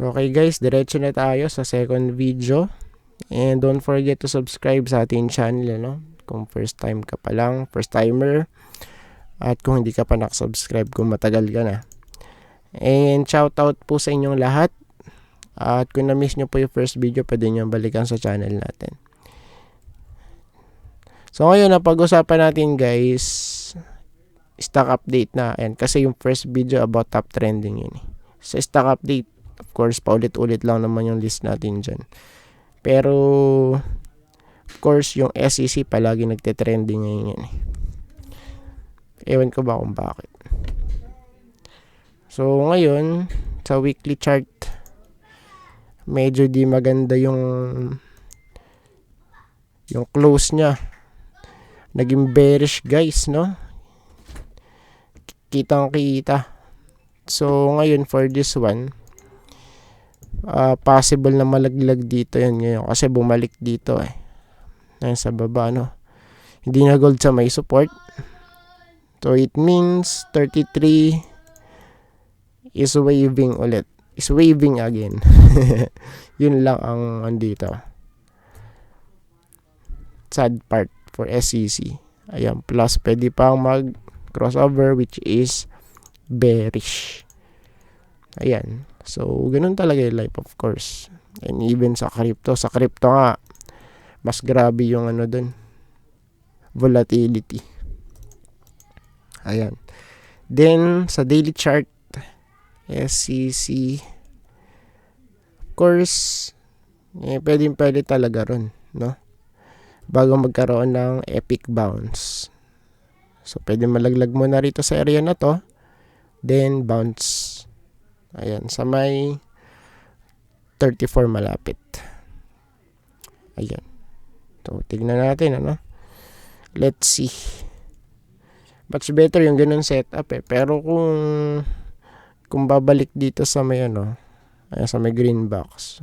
Okay guys, diretso na tayo sa second video. And don't forget to subscribe sa ating channel, ano? Kung first time ka pa lang, first timer. At kung hindi ka pa nakasubscribe, kung matagal ka na. And shout out po sa inyong lahat. At kung na-miss nyo po yung first video, pwede nyo balikan sa channel natin. So ngayon, napag-usapan natin guys, stock update na. Ayan, kasi yung first video about top trending yun. Sa stock update, of course, paulit-ulit lang naman yung list natin dyan. Pero, of course, yung SEC palagi nagte-trending ngayon yan. Ewan ko ba kung bakit. So, ngayon, sa weekly chart, medyo di maganda yung close niya. Naging bearish guys, no? Kitang-kita. So, ngayon for this one, possible na malaglag dito yan ngayon kasi bumalik dito ayun sa baba, no? Hindi na gold sa may support. So it means 33 is waving ulit. Is waving again. Yun lang ang andito. Sad part for SEC. Ayan, plus pwede pang mag crossover which is bearish. Ayan. So, ganun talaga yung life, of course. And even sa crypto. Sa crypto nga, mas grabe yung dun. Volatility. Ayan. Then, sa daily chart, SEC, of course, pwede talaga ron, no? Bago magkaroon ng epic bounce. So, pwede malaglag mo na rito sa area na to. Then, bounce. Ayan, sa may 34 malapit. Ayan. So, tignan natin, ano? Let's see. Much better yung ganun setup Pero kung babalik dito sa may ayan, sa may green box.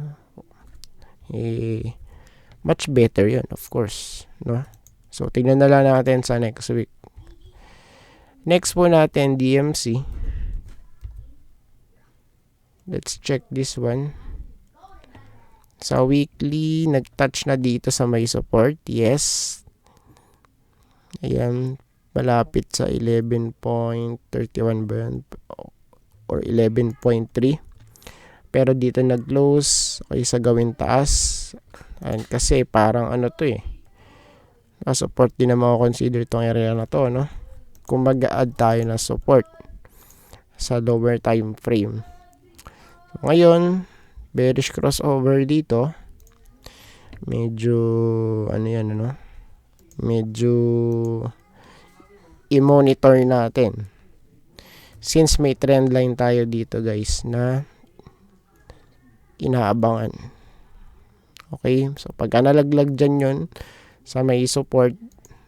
Much better yun, of course, no? So, tignan na lang natin sa next week. Next po natin, DMC. Let's check this one. Sa weekly, nag-touch na dito sa may support. Yes. Ayan, malapit sa 11.31 ba yan? Or 11.3. Pero dito nag-close. Okay, sa gawin taas. Ayan, kasi parang to support din na mako-consider itong area na to, no? Kung mag-add tayo na support sa lower time frame. Ngayon, bearish crossover dito. Medyo, medyo i-monitor natin. Since may trend line tayo dito guys na inaabangan. Okay, so pagka nalaglag dyan yun, sa may support,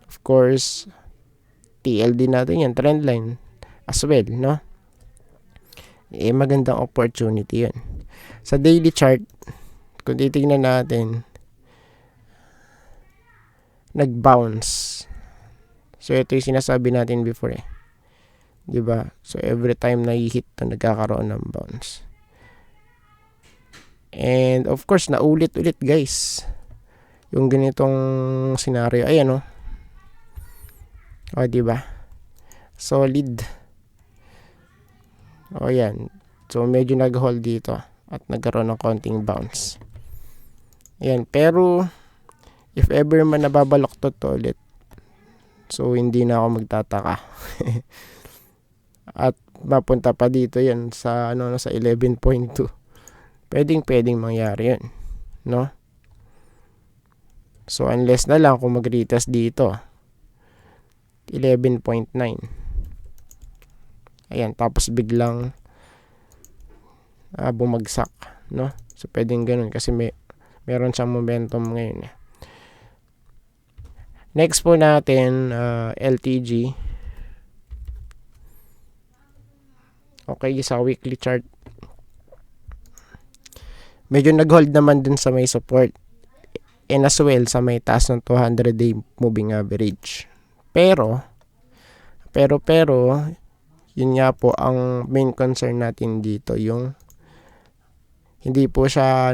of course, TLD natin yan, trend line as well, no? Magandang opportunity yun. Sa daily chart, kung titignan natin, nag-bounce. So, ito yung sinasabi natin before diba? So, every time na i-hit nagkakaroon ng bounce. And, of course, naulit-ulit guys. Yung ganitong scenario. Ayan, diba? Solid. Yan. So, medyo nag-hold dito. At nagkaroon ng konting bounce. Ayan. Pero, if ever man nababaloktot ulit, so, hindi na ako magtataka. At, mapunta pa dito yan sa, sa 11.2. Pwedeng mangyari yun. No? So, unless na lang kung mag-retest dito. 11.9. Ayan, tapos biglang bumagsak, no? So, pwedeng ganun kasi meron siyang momentum ngayon. Next po natin, LTG. Okay, sa weekly chart. Medyo nag-hold naman dun sa may support. And as well, sa may taas ng 200-day moving average. Pero, yun nga po, ang main concern natin dito, yung hindi po siya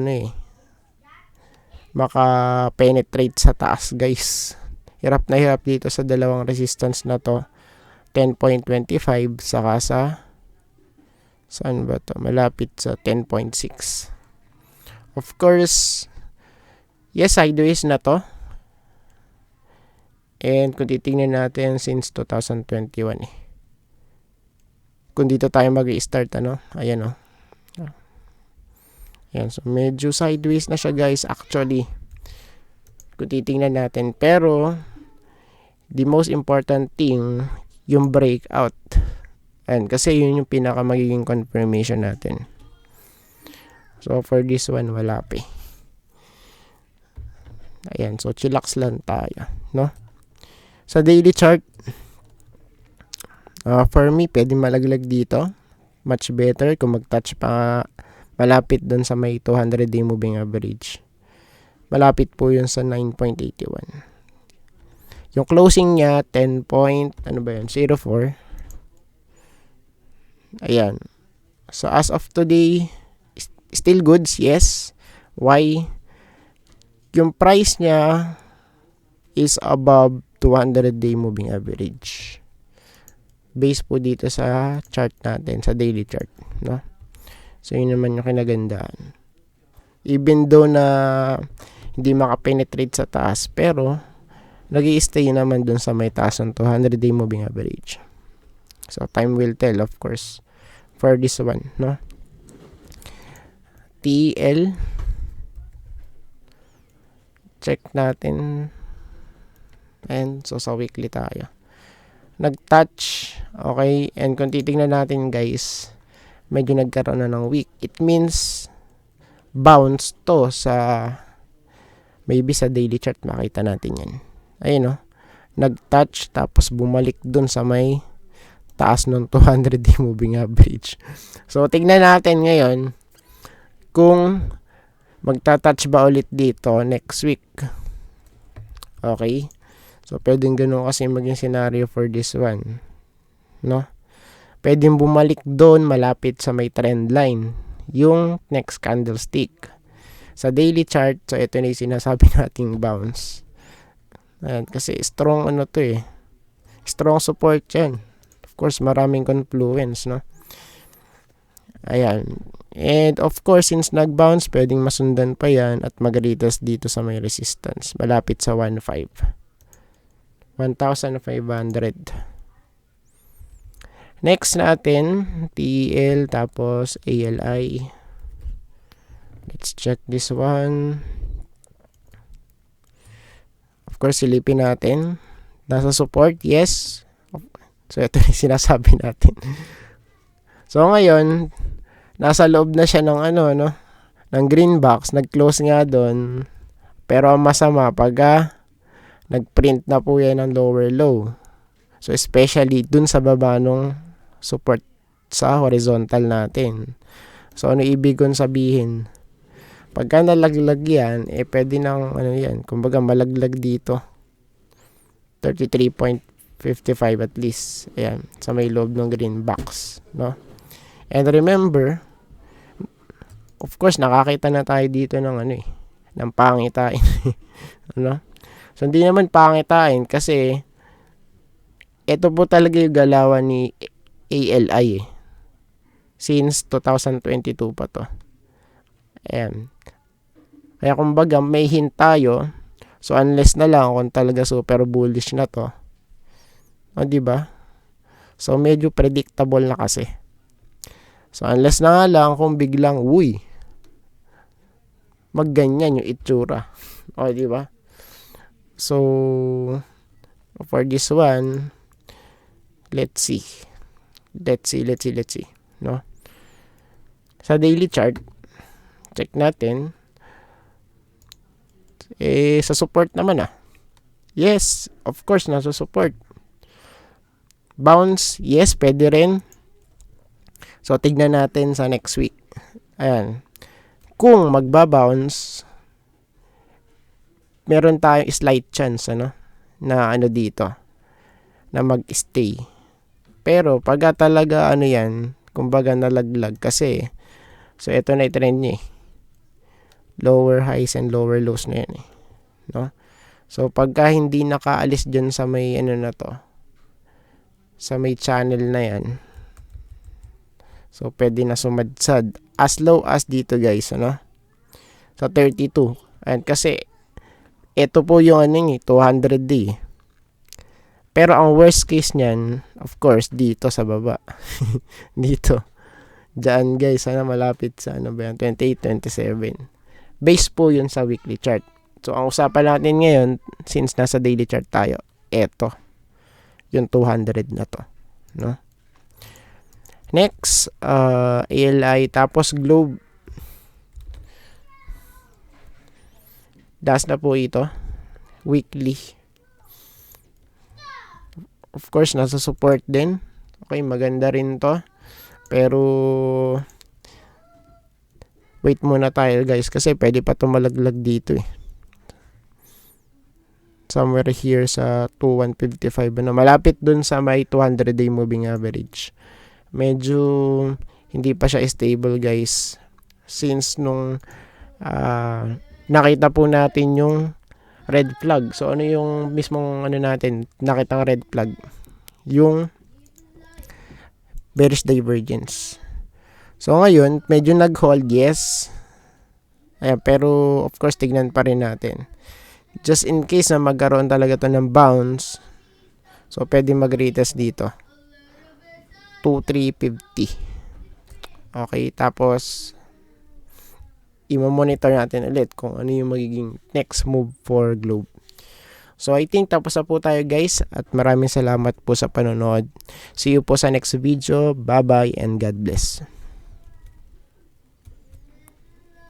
maka-penetrate sa taas, guys. Hirap na hirap dito sa dalawang resistance na to. 10.25 saka saan ba to? Malapit sa 10.6. Of course, yes, sideways na to. And kung titingnan natin since 2021 kung dito tayo mag-i-start ayan Ayan, so medyo sideways na siya, guys, actually. Kung titingnan natin, pero the most important thing, yung breakout. Ayan, kasi yun yung pinaka magiging confirmation natin. So for this one, wala pa. Ayan, so chillax lang tayo, no? Sa daily chart, for me, pwede malaglag dito. Much better kung mag-touch pa malapit dun sa may 200-day moving average. Malapit po yun sa 9.81. Yung closing niya, 10.04. Ayan. So as of today, still goods, yes. Why? Yung price niya is above 200-day moving average. Base po dito sa chart natin, sa daily chart, no? So yun naman yung kinagandaan. Even though na hindi makapenetrate sa taas, pero nag-i-stay naman dun sa may taas ng 200-day moving average. So time will tell, of course, for this one, no? TEL, check natin. And so sa weekly tayo. Nag-touch, okay, and kung titingnan natin, guys, medyo nagkaroon na ng weak. It means bounce to sa maybe sa daily chart, makita natin yan. Ayun, nag-touch tapos bumalik dun sa may taas ng 200-day moving average. So tingnan natin ngayon kung magta-touch ba ulit dito next week. Okay? So pwedeng ganun kasi maging scenario for this one, no? Pwedeng bumalik doon malapit sa may trend line, yung next candlestick. Sa daily chart, so ito na yung sinasabi nating bounce. Ayan, kasi strong strong support yan. Of course, maraming confluence, no? Ayan. And of course, since nag-bounce, pwedeng masundan pa yan at mag-retest dito sa may resistance, malapit sa 1,500. Next natin, TEL, tapos ALI. Let's check this one. Of course, silipin natin. Nasa support, yes. So, ito yung sinasabi natin. So, ngayon, nasa loob na siya ng ng green box. Nag-close nga doon. Pero ang masama, pag nag-print na po yan ng lower low. So, especially dun sa baba nung support sa horizontal natin. So, ano ibig kong sabihin? Pagka nalaglag yan, pwede nang, yan, kumbaga malaglag dito. 33.55 at least. Ayan, sa may loob ng green box, no? And remember, of course, nakakita na tayo dito ng ng pangitain. ano? So, hindi naman pangitain kasi ito po talaga yung galawan ni ALI since 2022 pa to. Ayan. Kaya kumbaga may hint tayo. So, unless na lang kung talaga super bullish na to. O, diba? So, medyo predictable na kasi. So, unless na nga lang kung biglang, magganyan yung itsura. O, diba? So, for this one, let's see. No? Sa daily chart, check natin. Sa support naman Yes, of course, nasa support. Bounce, yes, pwede rin. So, tignan natin sa next week. Ayan. Kung magbabounce, meron tayong slight chance, na dito, na mag-stay. Pero, pagka talaga, yan, kumbaga nalaglag kasi, so, ito na yung trend niya lower highs and lower lows na yan no? So pagka hindi nakaalis dyan sa may na to, sa may channel na yan, so pwede na sumadsad as low as dito guys, sa 32. And kasi ito po yung 200 day. Pero ang worst case niyan, of course, dito sa baba. Dito. Diyan guys, sana malapit sa 28, 27. Base po yun sa weekly chart. So ang usapan natin ngayon, since nasa daily chart tayo, eto. Yung 200 na to. No? Next, ALI, tapos Globe. Das na po ito. Weekly. Of course, nasa support din. Okay, maganda rin to. Pero, wait muna tayo guys. Kasi pwede pa tumalaglag dito Somewhere here sa 2155. Malapit dun sa may 200-day moving average. Medyo, hindi pa siya stable guys. Since nung, nakita po natin yung red flag. So, ano yung mismong natin, nakitang red flag? Yung bearish divergence. So, ngayon, medyo nag-hold, yes. Ayan, pero, of course, tignan pa rin natin. Just in case na magkaroon talaga to ng bounce, so, pwede mag-retest dito. 2,350. Okay, tapos, i-monitor natin ulit kung ano yung magiging next move for Globe. So I think tapos na po tayo guys at maraming salamat po sa panonood. See you po sa next video. Bye bye and God bless.